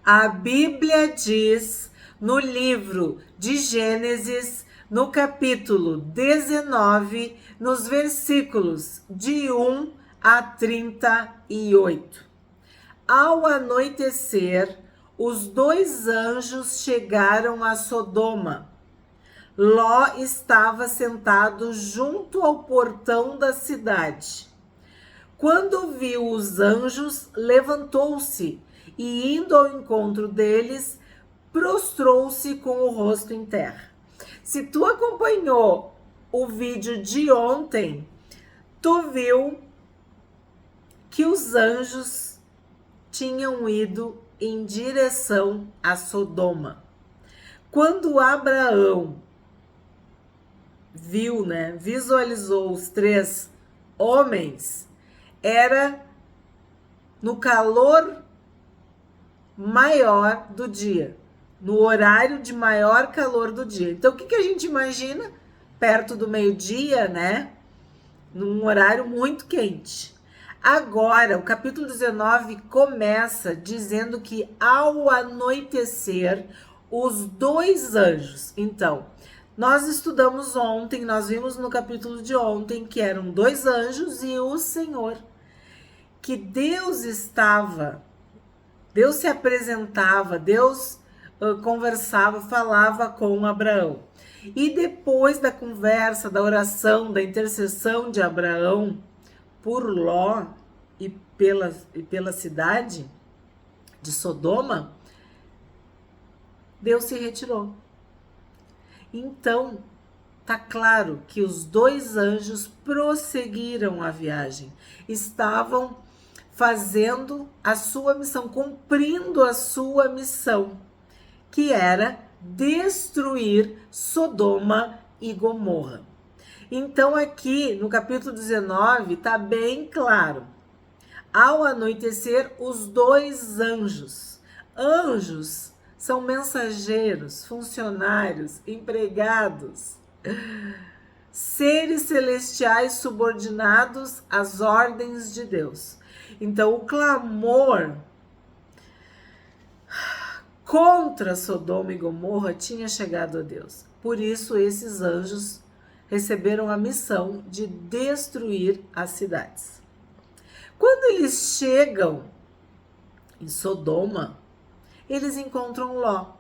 A Bíblia diz no livro de Gênesis, no capítulo 19, nos versículos de 1 a 38. Ao anoitecer, os dois anjos chegaram a Sodoma. Ló estava sentado junto ao portão da cidade. Quando viu os anjos, levantou-se e, indo ao encontro deles, prostrou-se com o rosto em terra. Se tu acompanhou o vídeo de ontem, tu viu que os anjos tinham ido em direção a Sodoma. Quando Abraão viu, visualizou os três homens, era no calor maior do dia, no horário de maior calor do dia. Então, o que a gente imagina? Perto do meio-dia, num horário muito quente. Agora, o capítulo 19 começa dizendo que ao anoitecer, os dois anjos. Então, nós estudamos ontem, nós vimos no capítulo de ontem que eram dois anjos e o Senhor. Que Deus se apresentava, Deus conversava, falava com Abraão. E depois da conversa, da oração, da intercessão de Abraão por Ló e pela cidade de Sodoma, Deus se retirou. Então, tá claro que os dois anjos prosseguiram a viagem, estavam fazendo a sua missão, cumprindo a sua missão, que era destruir Sodoma e Gomorra. Então, aqui no capítulo 19, tá bem claro. Ao anoitecer, os dois anjos. Anjos são mensageiros, funcionários, empregados, seres celestiais subordinados às ordens de Deus. Então, o clamor contra Sodoma e Gomorra tinha chegado a Deus. Por isso, esses anjos receberam a missão de destruir as cidades. Quando eles chegam em Sodoma, eles encontram Ló.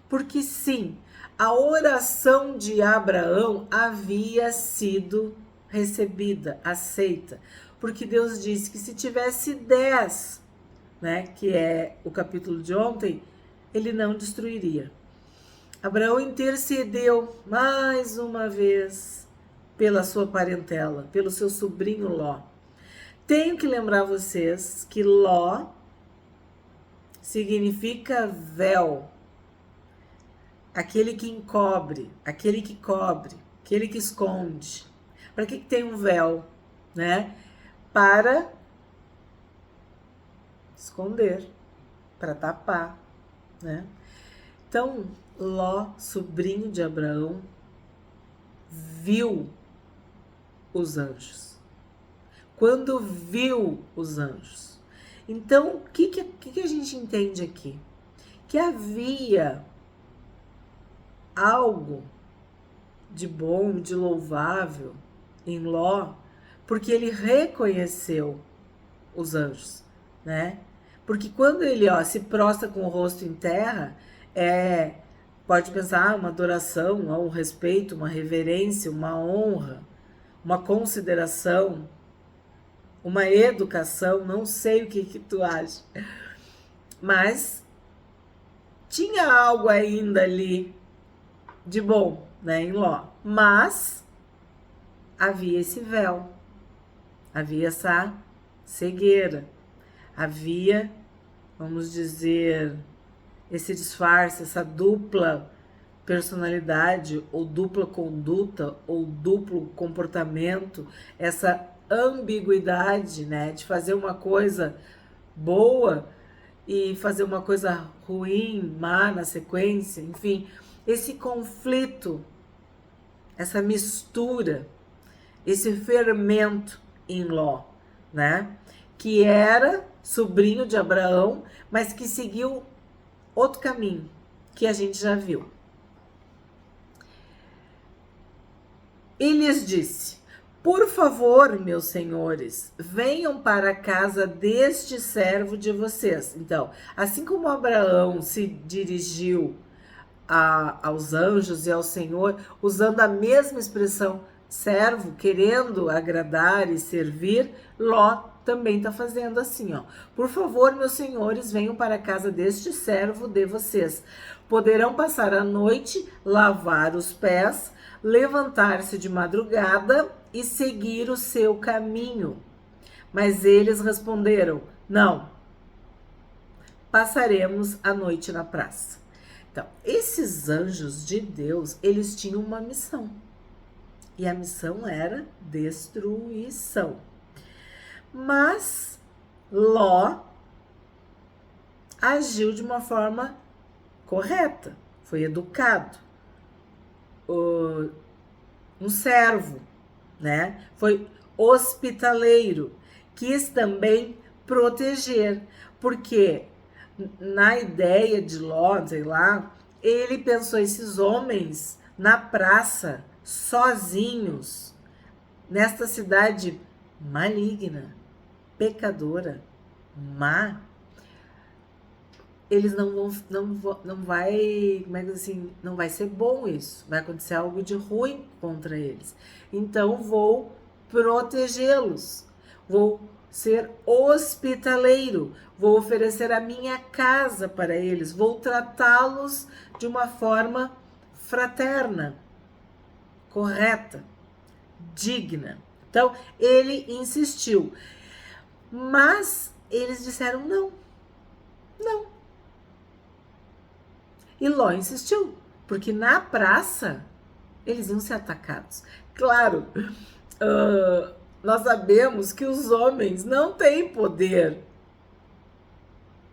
Porque sim, a oração de Abraão havia sido recebida, aceita. Porque Deus disse que se tivesse 10, que é o capítulo de ontem, ele não destruiria. Abraão intercedeu mais uma vez pela sua parentela, pelo seu sobrinho Ló. Tenho que lembrar vocês que Ló significa véu, aquele que encobre, aquele que cobre, aquele que esconde. Para que tem um véu? Para esconder, para tapar, Então, Ló, sobrinho de Abraão, viu os anjos. Quando viu os anjos. Então, o que a gente entende aqui? Que havia algo de bom, de louvável em Ló, porque ele reconheceu os anjos, Porque quando ele se prostra com o rosto em terra, pode pensar uma adoração, um respeito, uma reverência, uma honra, uma consideração, uma educação, não sei o que tu acha. Mas tinha algo ainda ali de bom, em Ló. Mas havia esse véu, havia essa cegueira, havia, vamos dizer, esse disfarce, essa dupla personalidade, ou dupla conduta, ou duplo comportamento, essa ambiguidade, de fazer uma coisa boa e fazer uma coisa ruim, má na sequência, enfim, esse conflito, essa mistura, esse fermento em Ló, que era sobrinho de Abraão, mas que seguiu outro caminho que a gente já viu. E lhes disse: por favor, meus senhores, venham para a casa deste servo de vocês. Então, assim como Abraão se dirigiu aos anjos e ao Senhor, usando a mesma expressão servo, querendo agradar e servir, Ló também está fazendo assim, ó. Por favor, meus senhores, venham para a casa deste servo de vocês. Poderão passar a noite, lavar os pés, levantar-se de madrugada e seguir o seu caminho. Mas eles responderam: não, passaremos a noite na praça. Então, esses anjos de Deus, eles tinham uma missão. E a missão era destruição. Mas Ló agiu de uma forma correta, foi educado. Um servo, né? Foi hospitaleiro, quis também proteger, porque na ideia de Ló, sei lá, ele pensou: esses homens na praça, sozinhos, nesta cidade maligna, pecadora, má, eles não vai, como é que assim, não vai ser bom isso, vai acontecer algo de ruim contra eles. Então vou protegê-los, vou ser hospitaleiro, vou oferecer a minha casa para eles, vou tratá-los de uma forma fraterna, correta, digna. Então ele insistiu, mas eles disseram não. E Ló insistiu, porque na praça eles iam ser atacados. Claro, nós sabemos que os homens não têm poder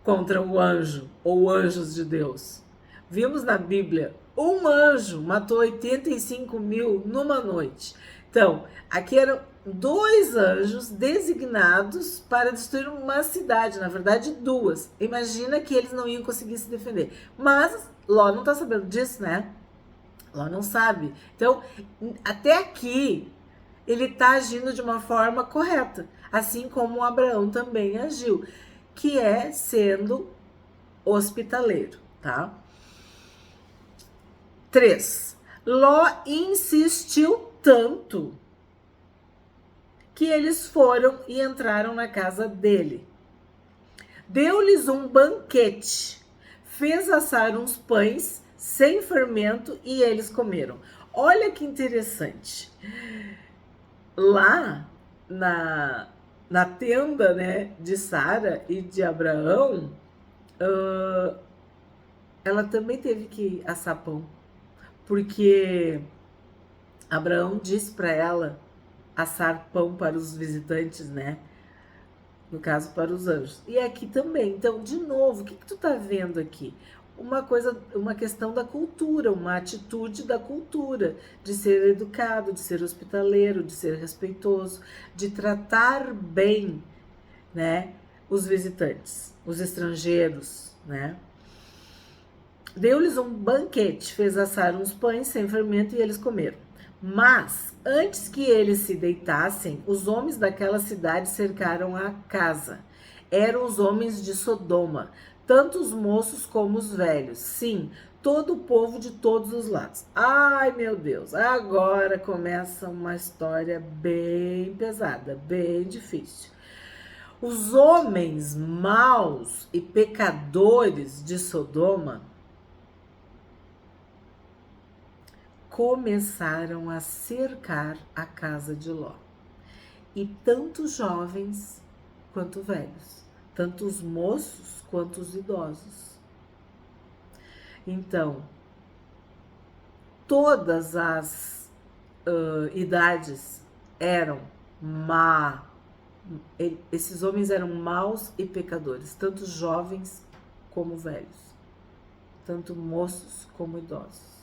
contra o anjo ou anjos de Deus. Vimos na Bíblia, um anjo matou 85 mil numa noite. Então, aqui eram 2 anjos designados para destruir uma cidade, na verdade 2. Imagina que eles não iam conseguir se defender. Mas Ló não tá sabendo disso, né? Ló não sabe. Então, até aqui, ele tá agindo de uma forma correta, assim como Abraão também agiu, que é sendo hospitaleiro, tá? 3. Ló insistiu tanto que eles foram e entraram na casa dele. Deu-lhes um banquete, fez assar uns pães sem fermento e eles comeram. Olha que interessante. Lá na tenda, né, de Sara e de Abraão, ela também teve que assar pão, porque Abraão disse para ela assar pão para os visitantes, né? No caso, para os anjos. E aqui também. Então, de novo, o que tu tá vendo aqui? Uma questão da cultura, uma atitude da cultura, de ser educado, de ser hospitaleiro, de ser respeitoso, de tratar bem, né, os visitantes, os estrangeiros, né? Deu-lhes um banquete, fez assar uns pães sem fermento e eles comeram. Mas, antes que eles se deitassem, os homens daquela cidade cercaram a casa. Eram os homens de Sodoma, tanto os moços como os velhos. Sim, todo o povo de todos os lados. Ai, meu Deus, agora começa uma história bem pesada, bem difícil. Os homens maus e pecadores de Sodoma começaram a cercar a casa de Ló. E tanto jovens quanto velhos, tanto os moços quanto os idosos. Então, todas as idades eram esses homens eram maus e pecadores, tanto jovens como velhos, tanto moços como idosos.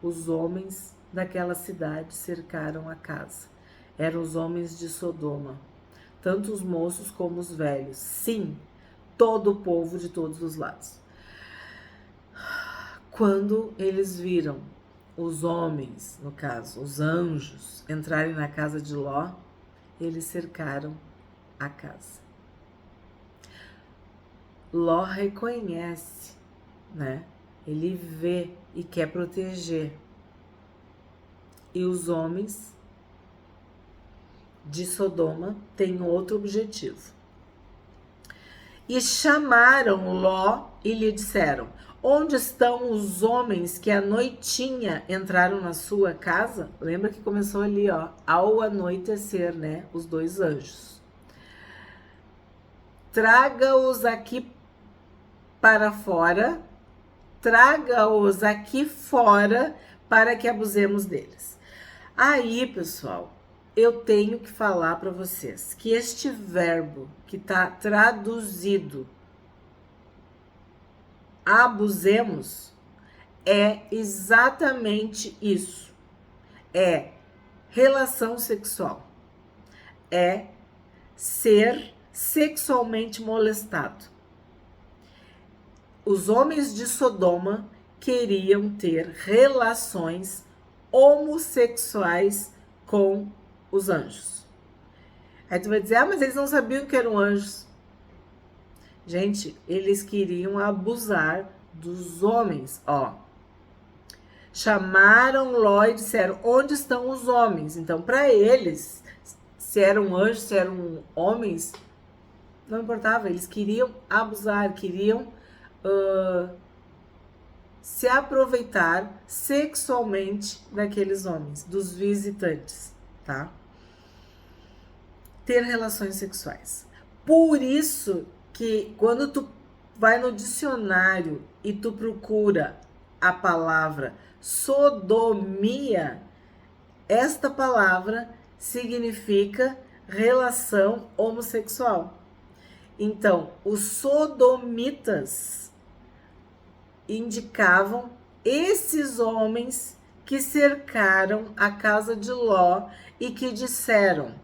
Os homens daquela cidade cercaram a casa. Eram os homens de Sodoma, tanto os moços como os velhos. Sim, todo o povo de todos os lados. Quando eles viram os homens, no caso, os anjos, entrarem na casa de Ló, eles cercaram a casa. Ló reconhece, né? Ele vê e quer proteger. E os homens de Sodoma têm outro objetivo. E chamaram Ló e lhe disseram: onde estão os homens que à noitinha entraram na sua casa? Lembra que começou ali, ó, ao anoitecer, né? Os dois anjos. Traga-os aqui para fora, traga-os aqui fora para que abusemos deles. Aí, pessoal, eu tenho que falar para vocês que este verbo que está traduzido abusemos é exatamente isso. É relação sexual. É ser sexualmente molestado. Os homens de Sodoma queriam ter relações homossexuais com os anjos. Aí tu vai dizer, mas eles não sabiam que eram anjos. Gente, eles queriam abusar dos homens, ó. Chamaram Ló e disseram, onde estão os homens? Então, para eles, se eram anjos, se eram homens, não importava, eles queriam abusar, queriam se aproveitar sexualmente daqueles homens, dos visitantes, tá? Ter relações sexuais. Por isso que quando tu vai no dicionário e tu procura a palavra sodomia, esta palavra significa relação homossexual. Então, os sodomitas indicavam esses homens que cercaram a casa de Ló e que disseram: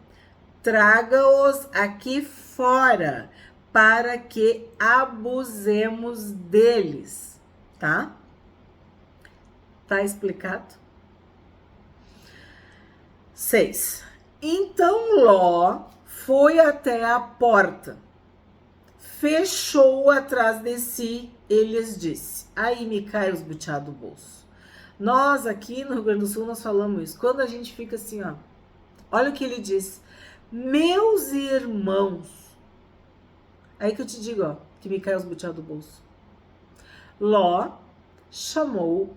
traga-os aqui fora para que abusemos deles, tá? Tá explicado? 6. Então Ló foi até a porta, fechou atrás de si e lhes disse. Aí me cai os butiá do bolso. Nós aqui no Rio Grande do Sul nós falamos isso. Quando a gente fica assim, ó, olha o que ele disse. Meus irmãos. Aí que eu te digo, ó, que me cai os butiá do bolso. Ló chamou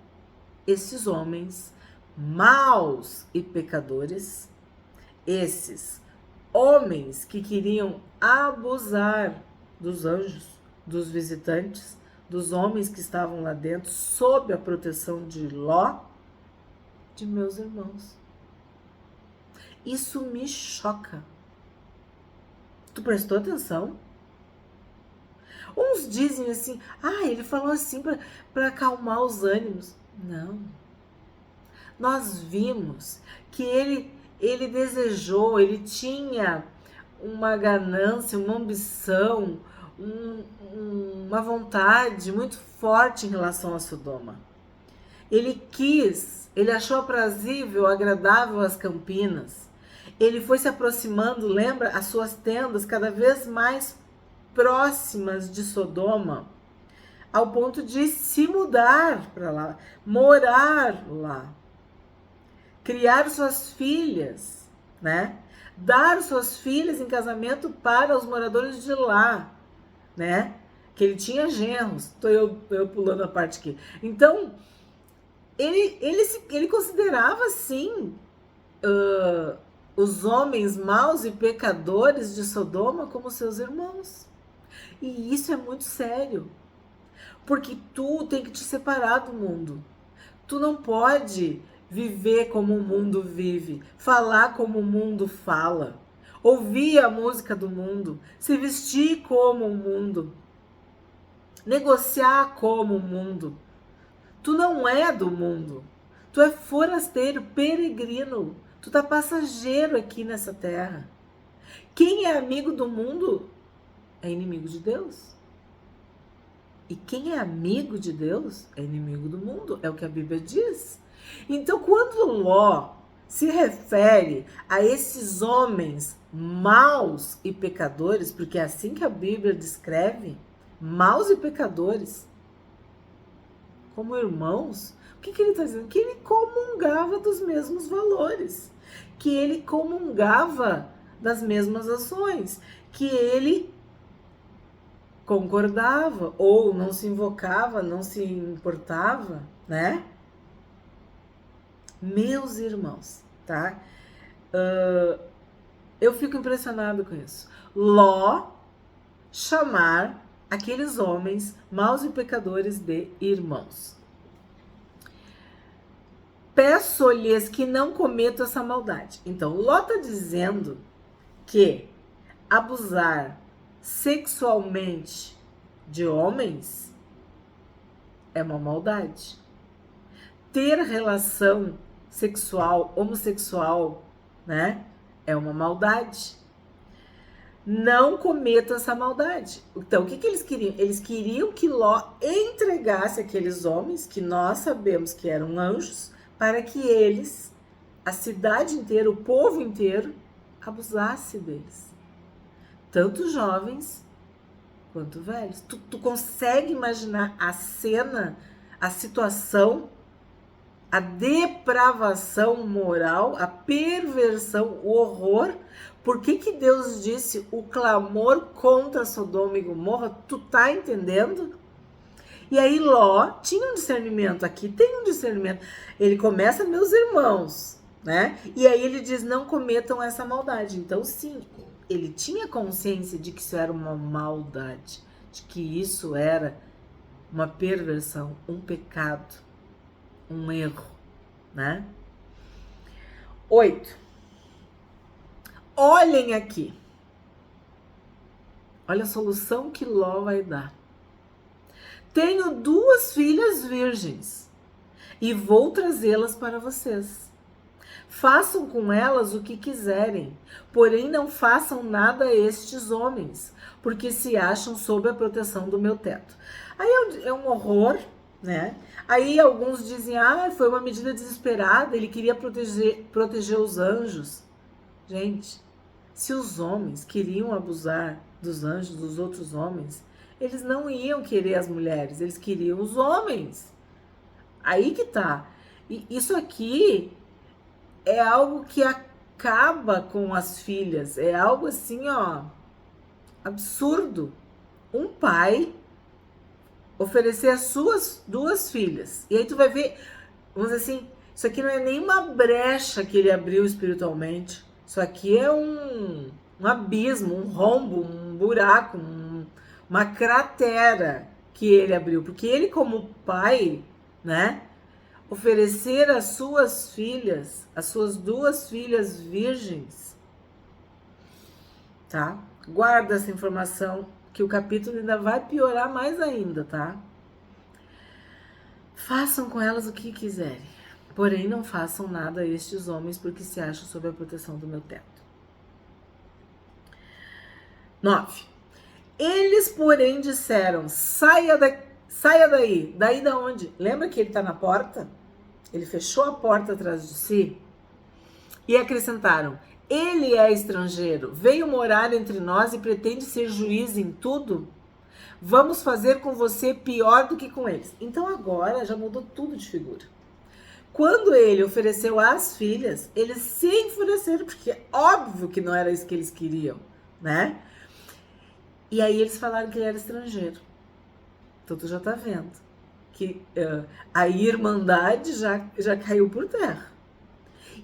esses homens maus e pecadores, esses homens que queriam abusar dos anjos, dos visitantes, dos homens que estavam lá dentro, sob a proteção de Ló, de meus irmãos. Isso me choca. Tu prestou atenção? Uns dizem assim, ele falou assim para acalmar os ânimos. Não. Nós vimos que ele desejou, ele tinha uma ganância, uma ambição, uma vontade muito forte em relação a Sodoma. Ele quis, ele achou aprazível, agradável as campinas. Ele foi se aproximando, lembra, as suas tendas cada vez mais próximas de Sodoma, ao ponto de se mudar para lá, morar lá, criar suas filhas, né? Dar suas filhas em casamento para os moradores de lá, né? Que ele tinha genros. Estou eu pulando a parte aqui. Então, ele considerava, sim, os homens maus e pecadores de Sodoma como seus irmãos. E isso é muito sério. Porque tu tem que te separar do mundo. Tu não pode viver como o mundo vive, falar como o mundo fala, ouvir a música do mundo, se vestir como o mundo, negociar como o mundo. Tu não é do mundo. Tu é forasteiro, peregrino. Tu tá passageiro aqui nessa terra. Quem é amigo do mundo é inimigo de Deus. E quem é amigo de Deus é inimigo do mundo, é o que a Bíblia diz. Então, quando Ló se refere a esses homens maus e pecadores, porque é assim que a Bíblia descreve, maus e pecadores, como irmãos, o que ele está dizendo? Que ele comungava dos mesmos valores, que ele comungava das mesmas ações, que ele concordava ou não se invocava, não se importava, né? Meus irmãos, tá? Eu fico impressionado com isso. Ló chamar aqueles homens maus e pecadores de irmãos. Peço-lhes que não cometam essa maldade. Então, Ló está dizendo que abusar sexualmente de homens é uma maldade. Ter relação sexual, homossexual, né, é uma maldade. Não cometam essa maldade. Então, o que eles queriam? Eles queriam que Ló entregasse aqueles homens, que nós sabemos que eram anjos, para que eles, a cidade inteira, o povo inteiro, abusasse deles. Tanto jovens quanto velhos. Tu consegue imaginar a cena, a situação, a depravação moral, a perversão, o horror? Por que Deus disse o clamor contra Sodoma e Gomorra? Tu tá entendendo? E aí Ló tinha um discernimento, aqui tem um discernimento. Ele começa, meus irmãos, né? E aí ele diz, não cometam essa maldade. Então sim, ele tinha consciência de que isso era uma maldade, de que isso era uma perversão, um pecado, um erro, né? 8. Olhem aqui. Olha a solução que Ló vai dar. Tenho 2 filhas virgens e vou trazê-las para vocês. Façam com elas o que quiserem, porém não façam nada a estes homens, porque se acham sob a proteção do meu teto. Aí é um horror, né? Aí alguns dizem, foi uma medida desesperada, ele queria proteger os anjos. Gente, se os homens queriam abusar dos anjos, dos outros homens, eles não iam querer as mulheres, eles queriam os homens. Aí que tá. E isso aqui é algo que acaba com as filhas, é algo assim, ó, absurdo. Um pai oferecer as suas 2 filhas. E aí tu vai ver, vamos dizer assim, isso aqui não é nenhuma brecha que ele abriu espiritualmente. Isso aqui é um abismo, um rombo, um buraco, uma cratera que ele abriu. Porque ele, como pai, né, oferecer as suas filhas, as suas 2 filhas virgens, tá? Guarda essa informação, que o capítulo ainda vai piorar mais ainda, tá? Façam com elas o que quiserem, porém não façam nada a estes homens, porque se acham sob a proteção do meu teto. 9. Eles, porém, disseram, saia daí. Daí da onde? Lembra que ele está na porta? Ele fechou a porta atrás de si? E acrescentaram, ele é estrangeiro, veio morar entre nós e pretende ser juiz em tudo? Vamos fazer com você pior do que com eles. Então agora já mudou tudo de figura. Quando ele ofereceu as filhas, eles se enfureceram, porque é óbvio que não era isso que eles queriam, né? E aí eles falaram que ele era estrangeiro. Então tu já tá vendo que a irmandade já caiu por terra.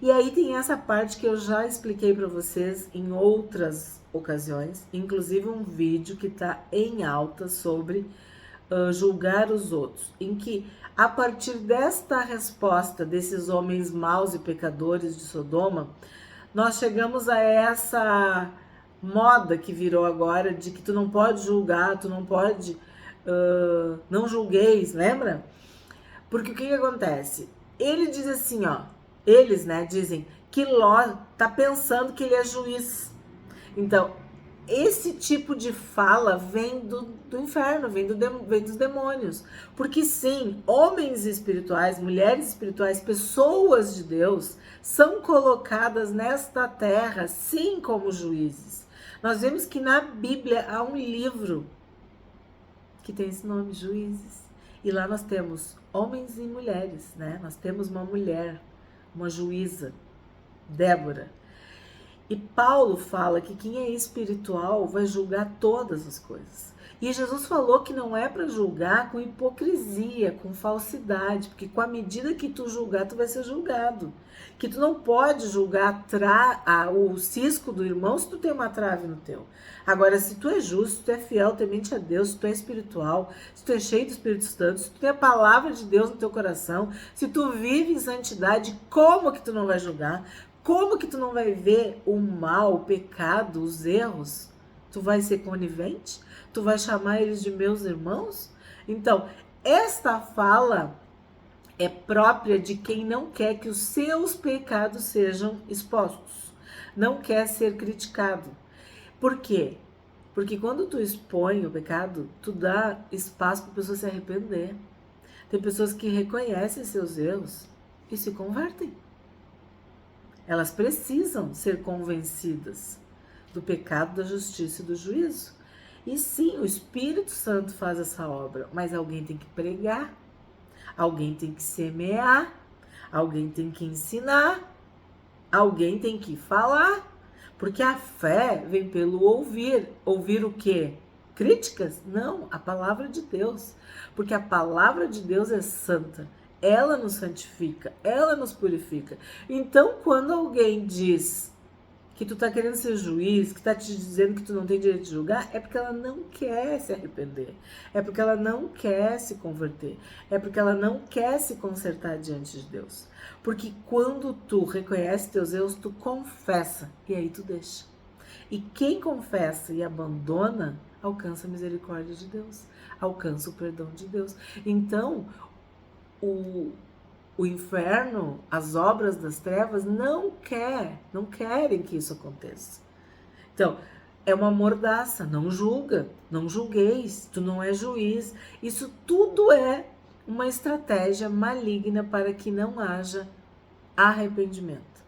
E aí tem essa parte que eu já expliquei para vocês em outras ocasiões, inclusive um vídeo que tá em alta sobre julgar os outros, em que a partir desta resposta desses homens maus e pecadores de Sodoma, nós chegamos a essa moda que virou agora de que tu não pode julgar, tu não pode, não julgueis, lembra? Porque o que acontece? Ele diz assim, ó, eles, né, dizem que Ló tá pensando que ele é juiz. Então, esse tipo de fala vem do inferno, vem dos demônios. Porque sim, homens espirituais, mulheres espirituais, pessoas de Deus, são colocadas nesta terra, sim, como juízes. Nós vemos que na Bíblia há um livro que tem esse nome, Juízes. E lá nós temos homens e mulheres, né? Nós temos uma mulher, uma juíza, Débora. E Paulo fala que quem é espiritual vai julgar todas as coisas. E Jesus falou que não é para julgar com hipocrisia, com falsidade, porque com a medida que tu julgar, tu vai ser julgado. Que tu não pode julgar o cisco do irmão se tu tem uma trave no teu. Agora, se tu é justo, se tu é fiel, temente a Deus, se tu é espiritual, se tu é cheio do Espírito Santo, se tu tem a palavra de Deus no teu coração, se tu vive em santidade, como que tu não vai julgar? Como que tu não vai ver o mal, o pecado, os erros? Tu vai ser conivente? Tu vai chamar eles de meus irmãos? Então, esta fala é própria de quem não quer que os seus pecados sejam expostos. Não quer ser criticado. Por quê? Porque quando tu expõe o pecado, tu dá espaço para a pessoa se arrepender. Tem pessoas que reconhecem seus erros e se convertem. Elas precisam ser convencidas do pecado, da justiça e do juízo. E sim, o Espírito Santo faz essa obra, mas alguém tem que pregar, alguém tem que semear, alguém tem que ensinar, alguém tem que falar, porque a fé vem pelo ouvir. Ouvir o quê? Críticas? Não, a palavra de Deus. Porque a palavra de Deus é santa. Ela nos santifica, ela nos purifica. Então, quando alguém diz que tu tá querendo ser juiz, que tá te dizendo que tu não tem direito de julgar, é porque ela não quer se arrepender. É porque ela não quer se converter. É porque ela não quer se consertar diante de Deus. Porque quando tu reconhece teus erros, tu confessa e aí tu deixa. E quem confessa e abandona, alcança a misericórdia de Deus, alcança o perdão de Deus. Então, o inferno, as obras das trevas não querem que isso aconteça. Então, é uma mordaça, não julga, não julgueis, tu não é juiz. Isso tudo é uma estratégia maligna para que não haja arrependimento,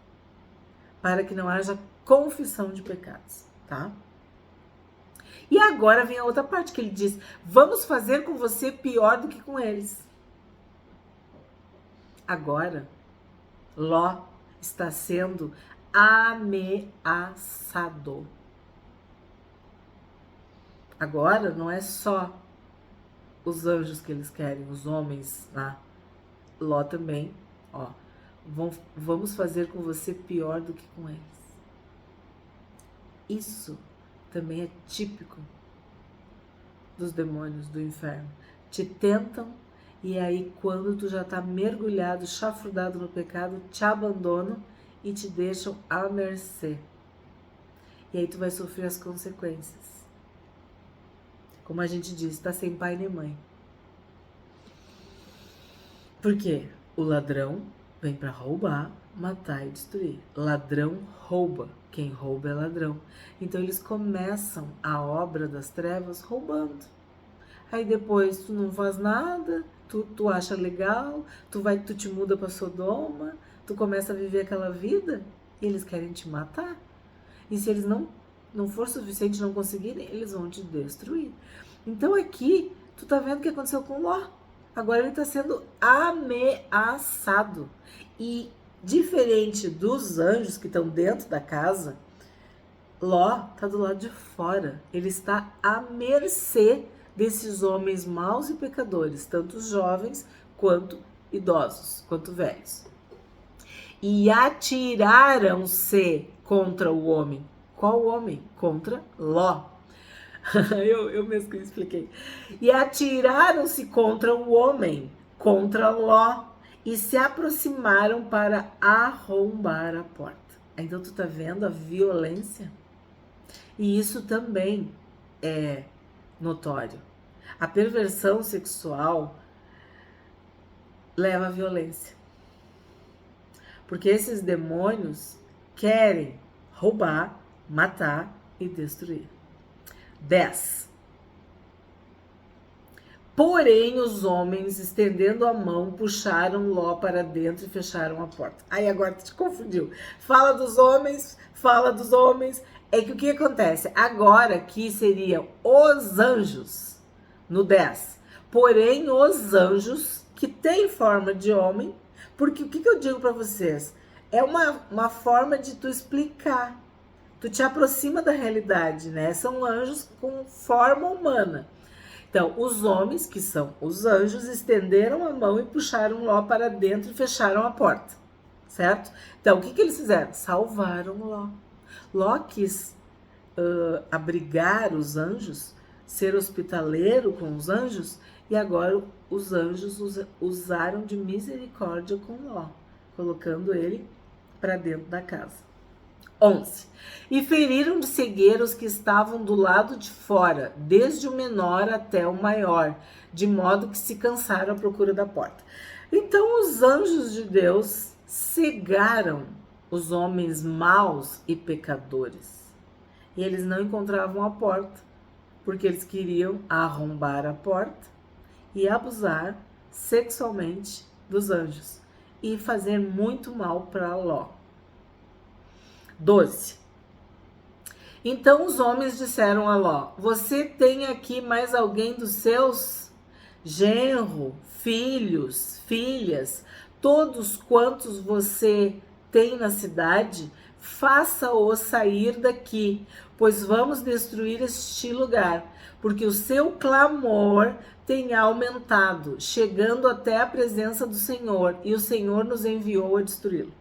para que não haja confissão de pecados, tá? E agora vem a outra parte que ele diz: vamos fazer com você pior do que com eles. Agora, Ló está sendo ameaçado. Agora não é só os anjos que eles querem, os homens lá. Ló também, ó. Vamos fazer com você pior do que com eles. Isso também é típico dos demônios do inferno. Te tentam. E aí, quando tu já tá mergulhado, chafurdado no pecado, te abandonam e te deixam à mercê. E aí tu vai sofrer as consequências. Como a gente diz, tá sem pai nem mãe. Por quê? O ladrão vem para roubar, matar e destruir. Ladrão rouba. Quem rouba é ladrão. Então eles começam a obra das trevas roubando. Aí depois tu não faz nada, tu acha legal, tu te muda para Sodoma, tu começa a viver aquela vida e eles querem te matar. E se eles não for suficiente, não conseguirem, eles vão te destruir. Então aqui, tu tá vendo o que aconteceu com Ló. Agora ele tá sendo ameaçado. E diferente dos anjos que estão dentro da casa, Ló tá do lado de fora. Ele está à mercê desses homens maus e pecadores, tanto jovens quanto idosos, quanto velhos. E atiraram-se contra o homem. Qual homem? Contra Ló. eu mesmo que expliquei. E atiraram-se contra o homem, contra Ló, e se aproximaram para arrombar a porta. Então tu tá vendo a violência? E isso também é notório. A perversão sexual leva à violência. Porque esses demônios querem roubar, matar e destruir. 10. Porém, os homens, estendendo a mão, puxaram Ló para dentro e fecharam a porta. Aí agora te confundiu. Fala dos homens. É que o que acontece? Agora aqui seriam os anjos, no 10. Porém, os anjos que têm forma de homem, porque o que eu digo para vocês? É uma forma de tu explicar. Tu te aproxima da realidade, né? São anjos com forma humana. Então, os homens, que são os anjos, estenderam a mão e puxaram Ló para dentro e fecharam a porta, certo? Então, o que eles fizeram? Salvaram Ló. Ló quis abrigar os anjos, ser hospitaleiro com os anjos, e agora os anjos usaram de misericórdia com Ló, colocando ele para dentro da casa. 11. E feriram de cegueira os que estavam do lado de fora, desde o menor até o maior, de modo que se cansaram à procura da porta. Então os anjos de Deus cegaram os homens maus e pecadores. E eles não encontravam a porta, porque eles queriam arrombar a porta e abusar sexualmente dos anjos e fazer muito mal para Ló. 12. Então os homens disseram a Ló: você tem aqui mais alguém dos seus? Genro, filhos, filhas, todos quantos você tem na cidade, faça-os sair daqui, pois vamos destruir este lugar, porque o seu clamor tem aumentado, chegando até a presença do Senhor, e o Senhor nos enviou a destruí-lo.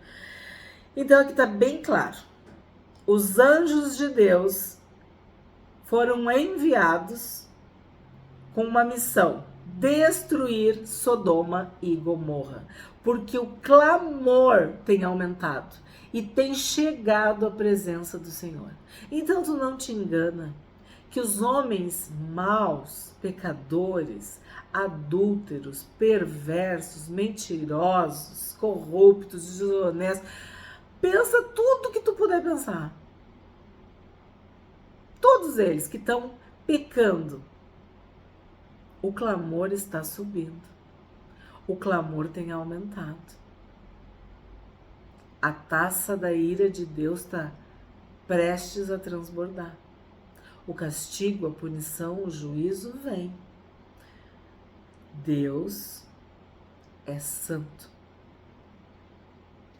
Então aqui está bem claro. Os anjos de Deus foram enviados com uma missão: destruir Sodoma e Gomorra, porque o clamor tem aumentado e tem chegado à presença do Senhor. Então tu não te engana que os homens maus, pecadores, adúlteros, perversos, mentirosos, corruptos, desonestos, pensa tudo que tu puder pensar. Todos eles que estão pecando, o clamor está subindo. O clamor tem aumentado. A taça da ira de Deus está prestes a transbordar. O castigo, a punição, o juízo vem. Deus é santo.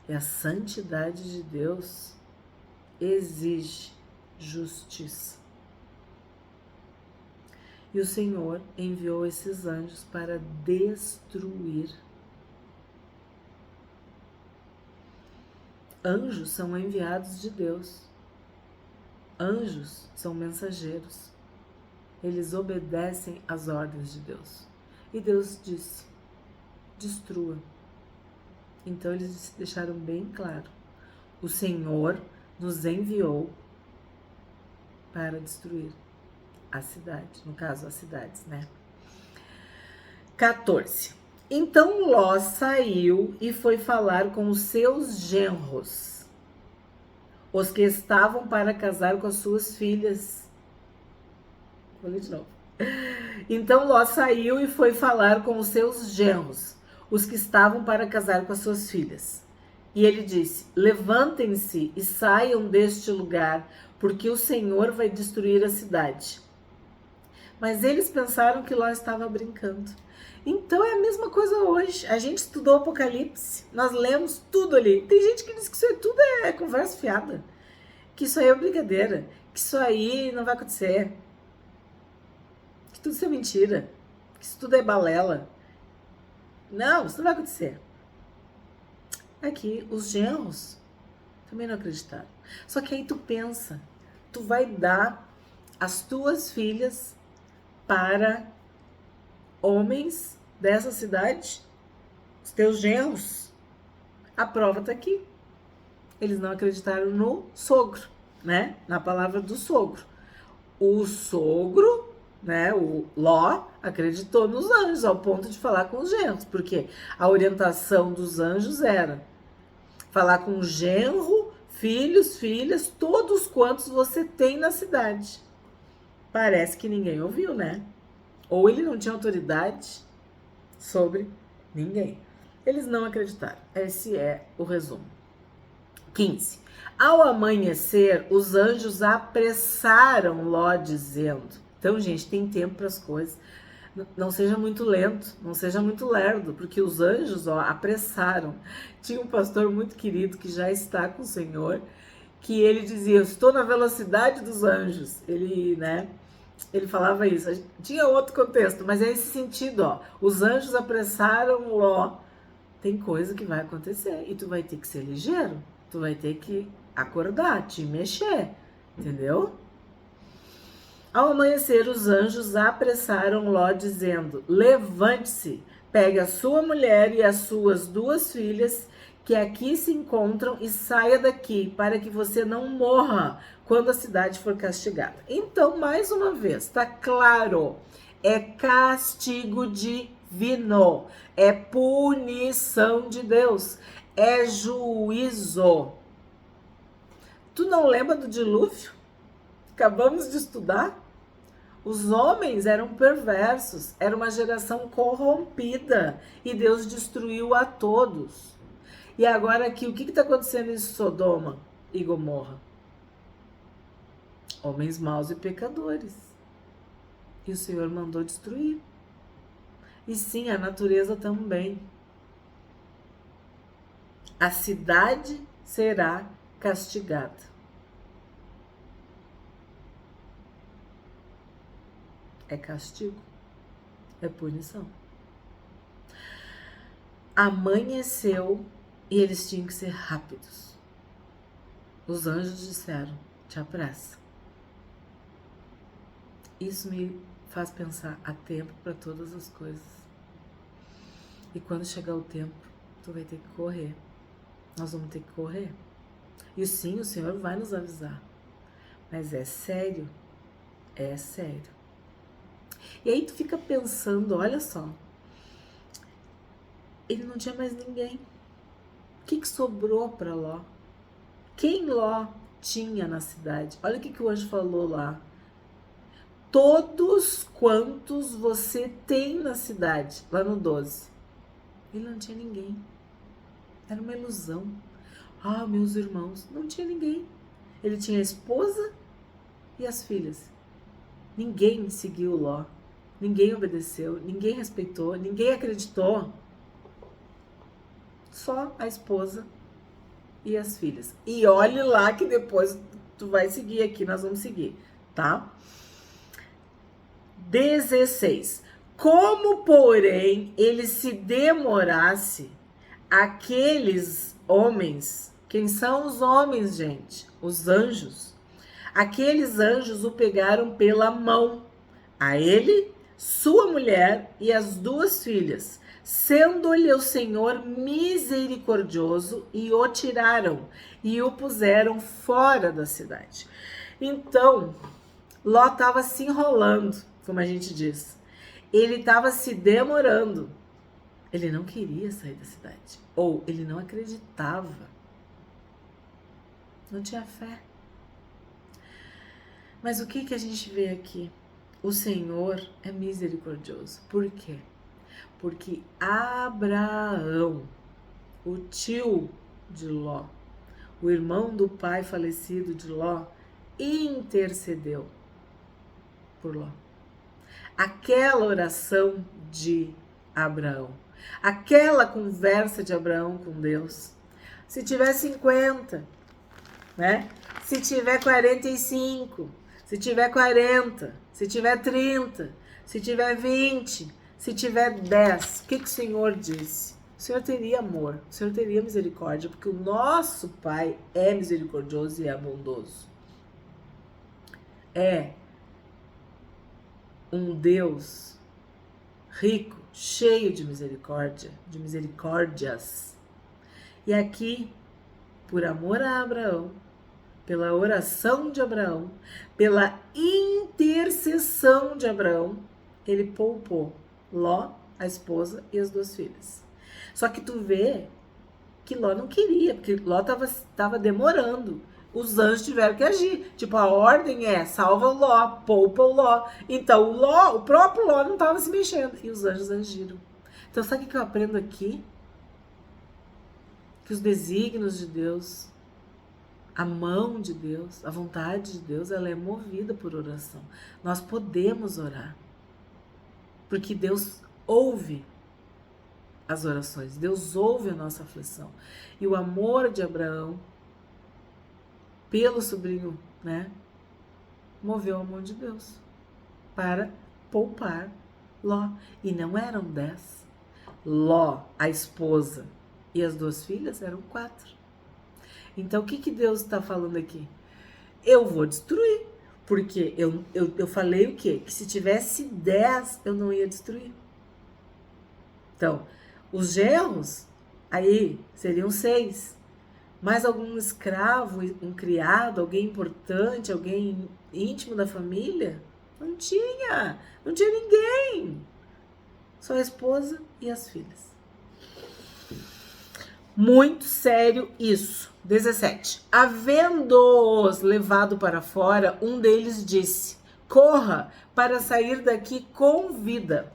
E a santidade de Deus exige justiça. E o Senhor enviou esses anjos para destruir. Anjos são enviados de Deus. Anjos são mensageiros. Eles obedecem às ordens de Deus. E Deus disse: destrua. Então eles deixaram bem claro: o Senhor nos enviou para destruir a cidade, no caso as cidades, né? 14. Então Ló saiu e foi falar com os seus genros, os que estavam para casar com as suas filhas. Vou ler de novo. Então Ló saiu e foi falar com os seus genros, os que estavam para casar com as suas filhas. E ele disse: levantem-se e saiam deste lugar, porque o Senhor vai destruir a cidade. Mas eles pensaram que Ló estava brincando. Então é a mesma coisa hoje. A gente estudou Apocalipse, nós lemos tudo ali. Tem gente que diz que isso aí tudo é conversa fiada, que isso aí é brincadeira, que isso aí não vai acontecer, que tudo isso é mentira, que isso tudo é balela. Não, isso não vai acontecer. Aqui, os genros também não acreditaram. Só que aí tu pensa, tu vai dar as tuas filhas para homens dessa cidade, os teus genros. A prova tá aqui. Eles não acreditaram no sogro, né? Na palavra do sogro. O sogro, né, o Ló, acreditou nos anjos ao ponto de falar com os genros, porque a orientação dos anjos era falar com o genro, filhos, filhas, todos quantos você tem na cidade, Parece que ninguém ouviu, né? Ou ele não tinha autoridade sobre ninguém. Eles não acreditaram. Esse é o resumo. 15. Ao amanhecer, os anjos apressaram Ló, dizendo... Então, gente, tem tempo para as coisas. Não seja muito lento, não seja muito lerdo, porque os anjos, apressaram. Tinha um pastor muito querido que já está com o Senhor, que ele dizia, eu estou na velocidade dos anjos. Ele falava isso. Tinha outro contexto, mas é esse sentido, os anjos apressaram Ló. Tem coisa que vai acontecer e tu vai ter que ser ligeiro, tu vai ter que acordar, te mexer, entendeu? Ao amanhecer, os anjos apressaram Ló, dizendo, levante-se, pegue a sua mulher e as suas 2 filhas, que aqui se encontram, e saia daqui, para que você não morra quando a cidade for castigada. Então, mais uma vez, está claro, é castigo divino, é punição de Deus, é juízo. Tu não lembra do dilúvio? Acabamos de estudar. Os homens eram perversos, era uma geração corrompida e Deus destruiu a todos. E agora aqui, o que está acontecendo em Sodoma e Gomorra? Homens maus e pecadores. E o Senhor mandou destruir. E sim, a natureza também. A cidade será castigada. É castigo, é punição. Amanheceu e eles tinham que ser rápidos. Os anjos disseram, te apressa. Isso me faz pensar, há tempo para todas as coisas. E quando chegar o tempo, tu vai ter que correr. Nós vamos ter que correr. E sim, o Senhor vai nos avisar. Mas é sério, é sério. E aí tu fica pensando, olha só, ele não tinha mais ninguém. O que sobrou para Ló? Quem Ló tinha na cidade? Olha o que o anjo falou lá. Todos quantos você tem na cidade, lá no 12. Ele não tinha ninguém. Era uma ilusão. Ah, meus irmãos, não tinha ninguém. Ele tinha a esposa e as filhas. Ninguém seguiu Ló. Ninguém obedeceu, ninguém respeitou, ninguém acreditou. Só a esposa e as filhas. E olhe lá que depois tu vai seguir aqui, nós vamos seguir, tá? 16. Como, porém, ele se demorasse, aqueles homens, quem são os homens, gente? Os anjos. Aqueles anjos o pegaram pela mão, a ele, sua mulher e as 2 filhas, sendo-lhe o Senhor misericordioso, e o tiraram e o puseram fora da cidade. Então, Ló estava se enrolando, como a gente diz. Ele estava se demorando. Ele não queria sair da cidade. Ou ele não acreditava. Não tinha fé. Mas o que a gente vê aqui? O Senhor é misericordioso. Por quê? Porque Abraão, o tio de Ló, o irmão do pai falecido de Ló, intercedeu por Ló. Aquela oração de Abraão, aquela conversa de Abraão com Deus, se tiver 50, né? Se tiver 45, se tiver 40, se tiver 30, se tiver 20, se tiver 10, o que o Senhor disse? O Senhor teria amor, o Senhor teria misericórdia, porque o nosso Pai é misericordioso e é bondoso. É um Deus rico, cheio de misericórdia, de misericórdias. E aqui, por amor a Abraão, pela oração de Abraão, pela intercessão de Abraão, ele poupou Ló, a esposa e as 2 filhas. Só que tu vê que Ló não queria, porque Ló estava demorando. os anjos tiveram que agir. Tipo, a ordem é salva o Ló, poupa o Ló. Então o próprio Ló não estava se mexendo e os anjos agiram. Então sabe o que eu aprendo aqui? Que os desígnios de Deus, a mão de Deus, a vontade de Deus, ela é movida por oração. Nós podemos orar, porque Deus ouve as orações, Deus ouve a nossa aflição. E o amor de Abraão pelo sobrinho, né, moveu a mão de Deus para poupar Ló. E não eram 10. Ló, a esposa e as 2 filhas eram 4. Então, o que Deus está falando aqui? Eu vou destruir. Porque eu falei o quê? Que se tivesse 10, eu não ia destruir. Então, os genros, aí seriam 6. Mais algum escravo, um criado, alguém importante, alguém íntimo da família? Não tinha ninguém. Só a esposa e as filhas. Muito sério isso. 17. Havendo-os levado para fora, um deles disse: corra para sair daqui com vida.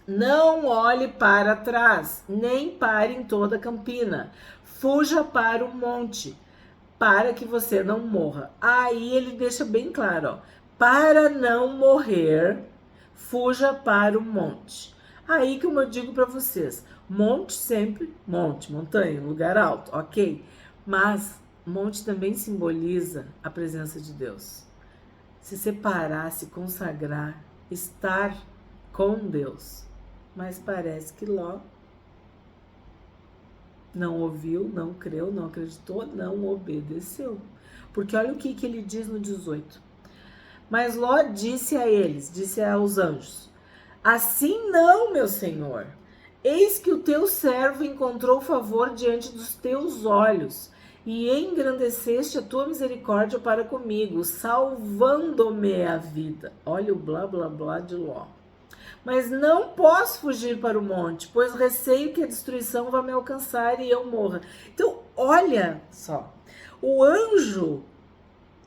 Não olhe para trás, nem pare em toda a campina. Fuja para o monte, para que você não morra. Aí ele deixa bem claro, ó, para não morrer, fuja para o monte. Aí como eu digo para vocês, monte sempre, montanha, lugar alto, ok? Mas monte também simboliza a presença de Deus. Se separar, se consagrar, estar com Deus. Mas parece que Ló não ouviu, não creu, não acreditou, não obedeceu. Porque olha o que ele diz no 18. Mas Ló disse a eles, disse aos anjos: assim não, meu senhor. Eis que o teu servo encontrou favor diante dos teus olhos, e engrandeceste a tua misericórdia para comigo, salvando-me a vida. Olha o blá blá blá de Ló. Mas não posso fugir para o monte, pois receio que a destruição vá me alcançar e eu morra. Então, olha só, o anjo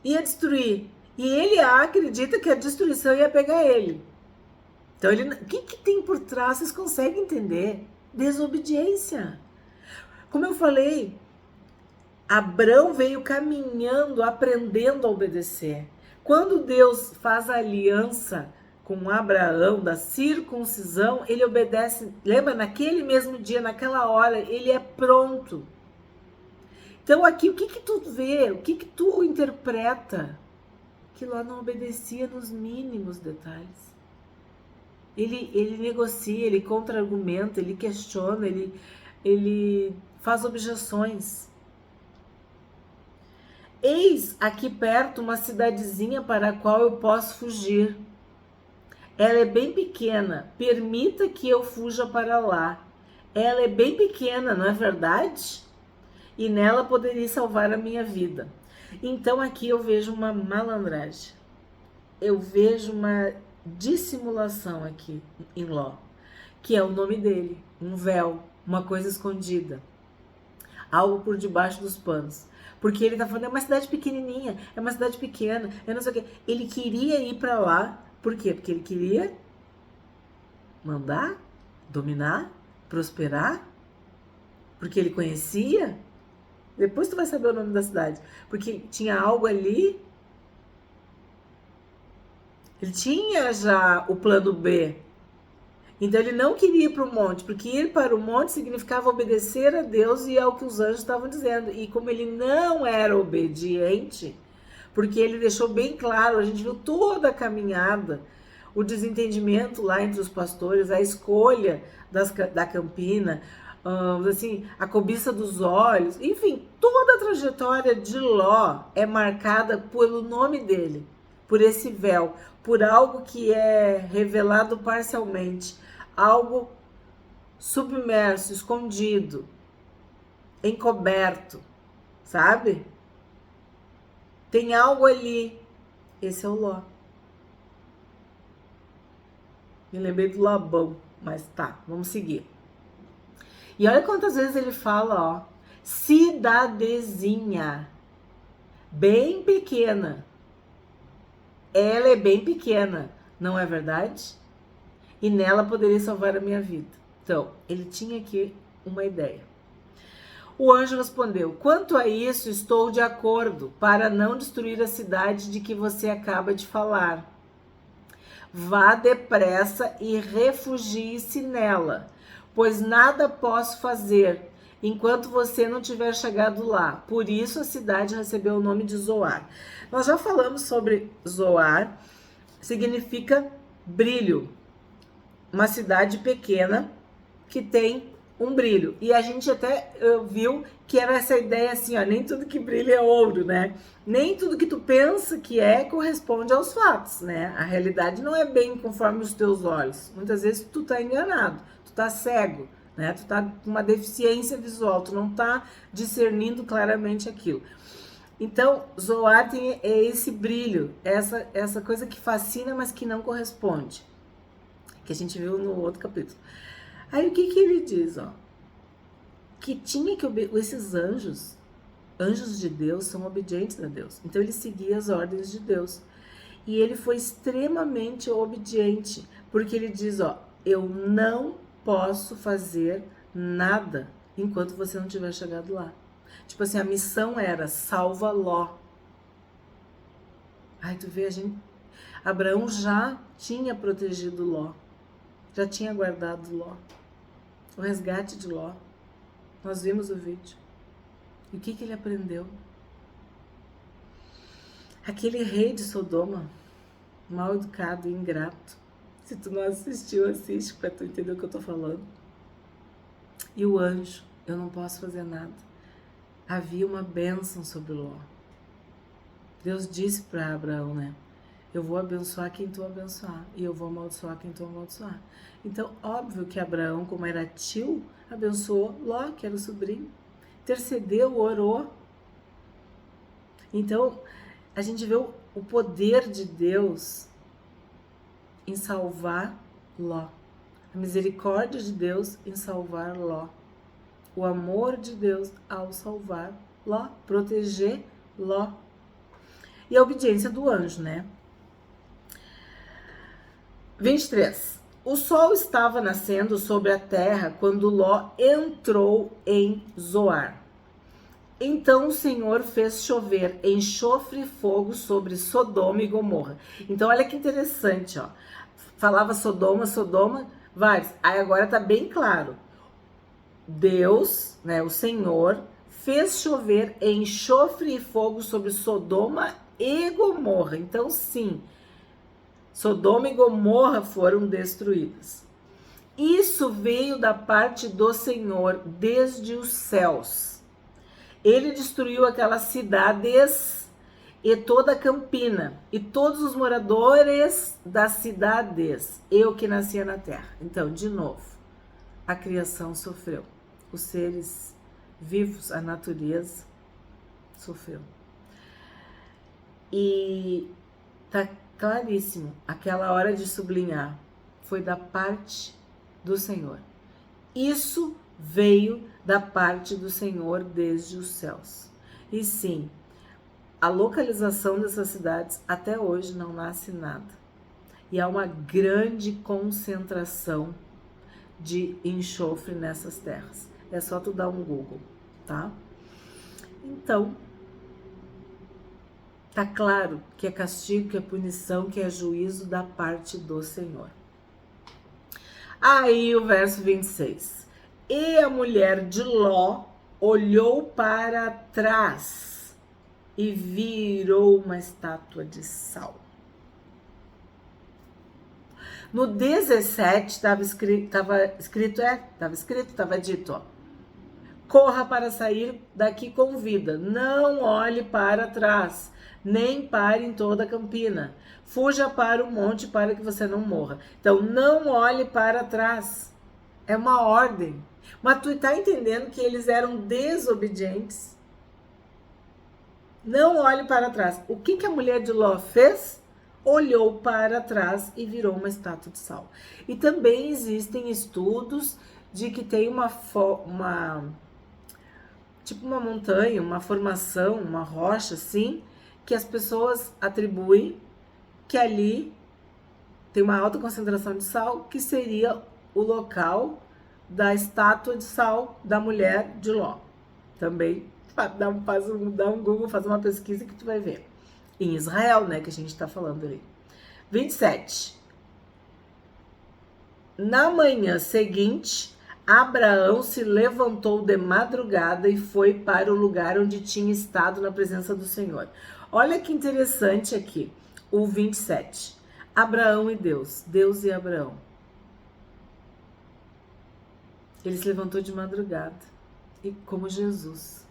ia destruir, e ele acredita que a destruição ia pegar ele. Então, o que tem por trás? Vocês conseguem entender? Desobediência. Como eu falei, Abrão veio caminhando, aprendendo a obedecer. Quando Deus faz a aliança com Abraão, da circuncisão, ele obedece. Lembra? Naquele mesmo dia, naquela hora, ele é pronto. Então aqui, o que tu vê? O que tu interpreta? Que Ló não obedecia nos mínimos detalhes. Ele negocia, ele contra-argumenta, ele questiona, ele faz objeções. Eis aqui perto uma cidadezinha para a qual eu posso fugir. Ela é bem pequena, permita que eu fuja para lá. Ela é bem pequena, não é verdade? E nela poderia salvar a minha vida. Então aqui eu vejo uma malandragem. Eu vejo uma dissimulação aqui em Ló, que é o nome dele, um véu, uma coisa escondida, algo por debaixo dos panos. Porque ele tá falando, é uma cidade pequenininha, é uma cidade pequena, eu não sei o quê. Ele queria ir para lá, por quê? Porque ele queria mandar, dominar, prosperar, porque ele conhecia. Depois tu vai saber o nome da cidade, porque tinha algo ali. Ele tinha já o plano B. Então ele não queria ir para o monte, porque ir para o monte significava obedecer a Deus e ao que os anjos estavam dizendo. E como ele não era obediente, porque ele deixou bem claro, a gente viu toda a caminhada, o desentendimento lá entre os pastores, a escolha da campina, assim, a cobiça dos olhos, enfim, toda a trajetória de Ló é marcada pelo nome dele, por esse véu, por algo que é revelado parcialmente, algo submerso, escondido, encoberto, sabe? Tem algo ali. Esse é o Ló. Me lembrei do Labão, mas tá, vamos seguir. E olha quantas vezes ele fala, ó, cidadezinha. bem pequena. Ela é bem pequena, não é verdade? E nela poderia salvar a minha vida. Então, ele tinha aqui uma ideia. O anjo respondeu: quanto a isso, estou de acordo, para não destruir a cidade de que você acaba de falar. Vá depressa e refugie-se nela, pois nada posso fazer enquanto você não tiver chegado lá. Por isso a cidade recebeu o nome de Zoar. Nós já falamos sobre Zoar, significa brilho. Uma cidade pequena que tem um brilho. E a gente até viu que era essa ideia assim, ó, nem tudo que brilha é ouro, né? Nem tudo que tu pensa que é corresponde aos fatos, né? A realidade não é bem conforme os teus olhos. Muitas vezes tu tá enganado, tu tá cego, né? Tu tá com uma deficiência visual, tu não tá discernindo claramente aquilo. Então, Zoar tem esse brilho, essa coisa que fascina, mas que não corresponde. Que a gente viu no outro capítulo. Aí o que ele diz, ó? Que tinha que esses anjos de Deus são obedientes a Deus. Então ele seguia as ordens de Deus. E ele foi extremamente obediente, porque ele diz, ó, eu não posso fazer nada enquanto você não tiver chegado lá. Tipo assim, a missão era salva Ló. Ai, tu vê, Abraão já tinha protegido Ló. Já tinha guardado Ló. O resgate de Ló. Nós vimos o vídeo. E o que ele aprendeu? Aquele rei de Sodoma, mal educado e ingrato. Se tu não assistiu, assiste para tu entender o que eu tô falando. E o anjo, eu não posso fazer nada. Havia uma bênção sobre Ló. Deus disse para Abraão, né? Eu vou abençoar quem tu abençoar e eu vou amaldiçoar quem tu amaldiçoar. Então, óbvio que Abraão, como era tio, abençoou Ló, que era o sobrinho. Intercedeu, orou. Então, a gente vê o poder de Deus em salvar Ló. A misericórdia de Deus em salvar Ló. O amor de Deus ao salvar Ló, proteger Ló. E a obediência do anjo, né? 23. O sol estava nascendo sobre a terra quando Ló entrou em Zoar. Então o Senhor fez chover enxofre e fogo sobre Sodoma e Gomorra. Então olha que interessante, ó. Falava Sodoma, vários. Aí agora tá bem claro. Deus, né, o Senhor, fez chover enxofre e fogo sobre Sodoma e Gomorra. Então sim, Sodoma e Gomorra foram destruídas. Isso veio da parte do Senhor desde os céus. Ele destruiu aquelas cidades e toda a campina e todos os moradores das cidades, eu que nascia na terra. Então, de novo, a criação sofreu. Os seres vivos, a natureza sofreu. E tá claríssimo, aquela hora de sublinhar foi da parte do Senhor. Isso veio da parte do Senhor desde os céus. E sim, a localização dessas cidades até hoje não nasce nada. E há uma grande concentração de enxofre nessas terras. É só tu dar um Google, tá? Então, tá claro que é castigo, que é punição, que é juízo da parte do Senhor. Aí o verso 26. E a mulher de Ló olhou para trás e virou uma estátua de sal. No 17 estava dito, ó, corra para sair daqui com vida, não olhe para trás, nem pare em toda a campina, fuja para o monte para que você não morra. Então, não olhe para trás, é uma ordem. Mas tu tá entendendo que eles eram desobedientes? Não olhe para trás. O que a mulher de Ló fez? Olhou para trás e virou uma estátua de sal. E também existem estudos de que tem tipo uma montanha, uma formação, uma rocha, assim, que as pessoas atribuem que ali tem uma alta concentração de sal, que seria o local da estátua de sal da mulher de Ló. Também dá um Google, faz uma pesquisa que tu vai ver. Em Israel, né, que a gente está falando ali. 27. Na manhã seguinte, Abraão se levantou de madrugada e foi para o lugar onde tinha estado na presença do Senhor. Olha que interessante aqui, o 27. Abraão e Deus, Deus e Abraão. Ele se levantou de madrugada, e como Jesus,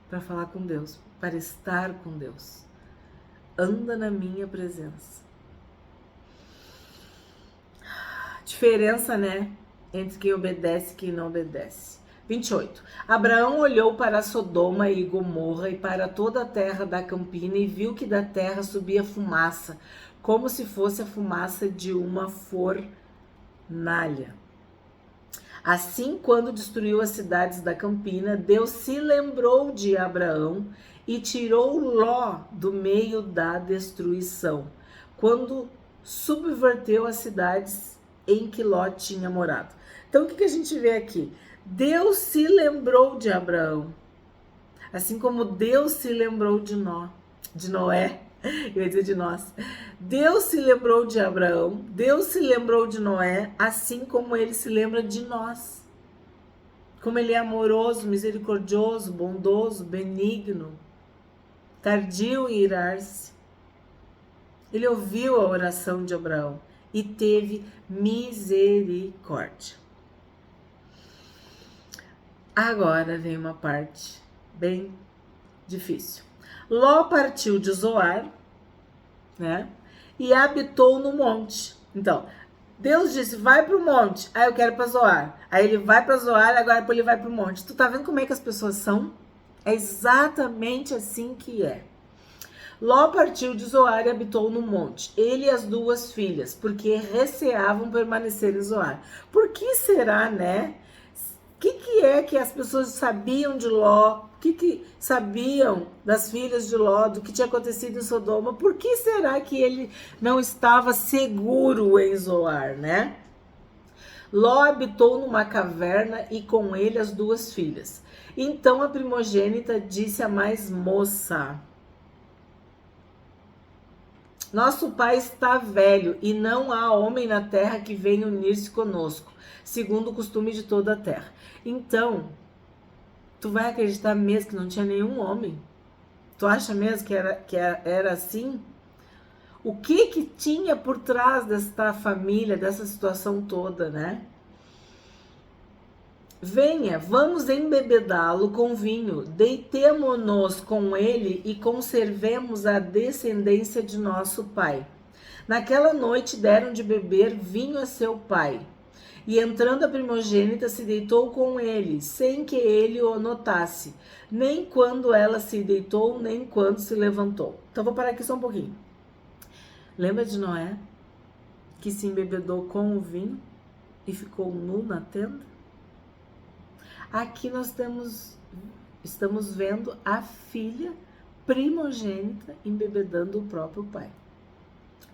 para falar com Deus, para estar com Deus. Anda na minha presença. Diferença, né? Entre quem obedece e quem não obedece. 28. Abraão olhou para Sodoma e Gomorra e para toda a terra da campina e viu que da terra subia fumaça, como se fosse a fumaça de uma fornalha. Assim, quando destruiu as cidades da campina, Deus se lembrou de Abraão e tirou Ló do meio da destruição, quando subverteu as cidades em que Ló tinha morado. Então, o que a gente vê aqui? Deus se lembrou de Abraão, assim como Deus se lembrou de Noé. Eu ia dizer de nós. Deus se lembrou de Abraão, Deus se lembrou de Noé, assim como ele se lembra de nós. Como ele é amoroso, misericordioso, bondoso, benigno, tardio em irar-se. Ele ouviu a oração de Abraão e teve misericórdia. Agora vem uma parte bem difícil. Ló partiu de Zoar, né? E habitou no monte. Então, Deus disse, vai pro monte. Aí eu quero ir pra Zoar. Aí ele vai pra Zoar, agora ele vai pro monte. Tu tá vendo como é que as pessoas são? É exatamente assim que é. Ló partiu de Zoar e habitou no monte, ele e as duas filhas, porque receavam permanecer em Zoar. Por que será, né? O que é que as pessoas sabiam de Ló? O que sabiam das filhas de Ló, do que tinha acontecido em Sodoma? Por que será que ele não estava seguro em Zoar, né? Ló habitou numa caverna e com ele as duas filhas. Então a primogênita disse à mais moça: nosso pai está velho e não há homem na terra que venha unir-se conosco, segundo o costume de toda a terra. Então, tu vai acreditar mesmo que não tinha nenhum homem? Tu acha mesmo que era assim? O que tinha por trás desta família, dessa situação toda, né? Venha, vamos embebedá-lo com vinho, deitemo-nos com ele e conservemos a descendência de nosso pai. Naquela noite deram de beber vinho a seu pai. E entrando a primogênita se deitou com ele, sem que ele o notasse, nem quando ela se deitou, nem quando se levantou. Então vou parar aqui só um pouquinho. Lembra de Noé, que se embebedou com o vinho e ficou nu na tenda? Aqui nós estamos vendo a filha primogênita embebedando o próprio pai.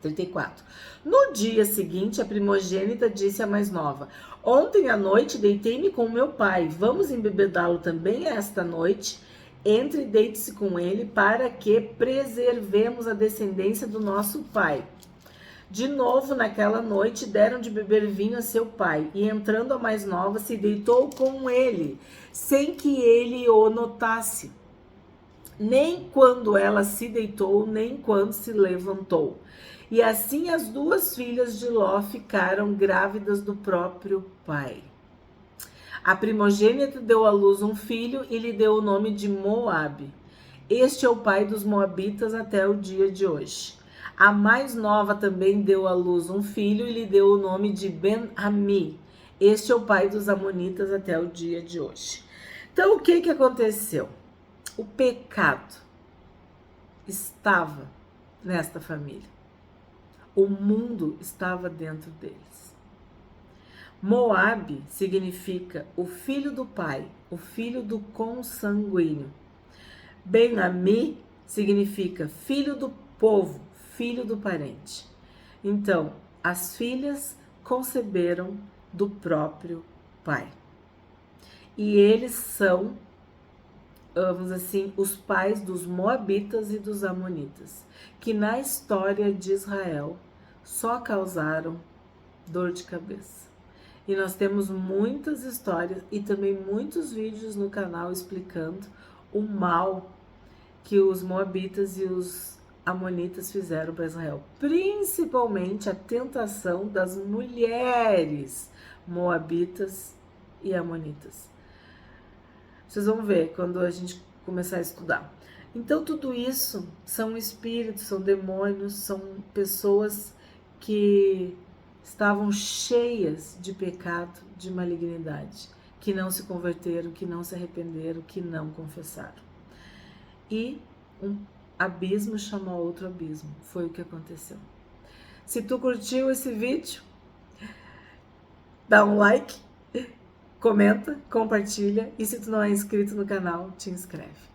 34. No dia seguinte, a primogênita disse à mais nova: ontem à noite deitei-me com meu pai, vamos embebedá-lo também esta noite? Entre e deite-se com ele, para que preservemos a descendência do nosso pai. De novo, naquela noite, deram de beber vinho a seu pai, e entrando a mais nova, se deitou com ele, sem que ele o notasse, nem quando ela se deitou, nem quando se levantou. E assim as duas filhas de Ló ficaram grávidas do próprio pai. A primogênita deu à luz um filho e lhe deu o nome de Moabe. Este é o pai dos moabitas até o dia de hoje. A mais nova também deu à luz um filho e lhe deu o nome de Ben-Ami. Este é o pai dos amonitas até o dia de hoje. Então, o que aconteceu? O pecado estava nesta família. O mundo estava dentro deles. Moabe significa o filho do pai, o filho do consanguíneo. Ben-Ami significa filho do povo, filho do parente. Então, as filhas conceberam do próprio pai. E eles são, vamos dizer assim, os pais dos moabitas e dos amonitas, que na história de Israel só causaram dor de cabeça. E nós temos muitas histórias e também muitos vídeos no canal explicando o mal que os moabitas e os amonitas fizeram para Israel, principalmente a tentação das mulheres moabitas e amonitas. Vocês vão ver quando a gente começar a estudar. Então tudo isso são espíritos, são demônios, são pessoas que estavam cheias de pecado, de malignidade, que não se converteram, que não se arrependeram, que não confessaram. E um abismo chamou outro abismo, foi o que aconteceu. Se tu curtiu esse vídeo, dá um like, comenta, compartilha e se tu não é inscrito no canal, te inscreve.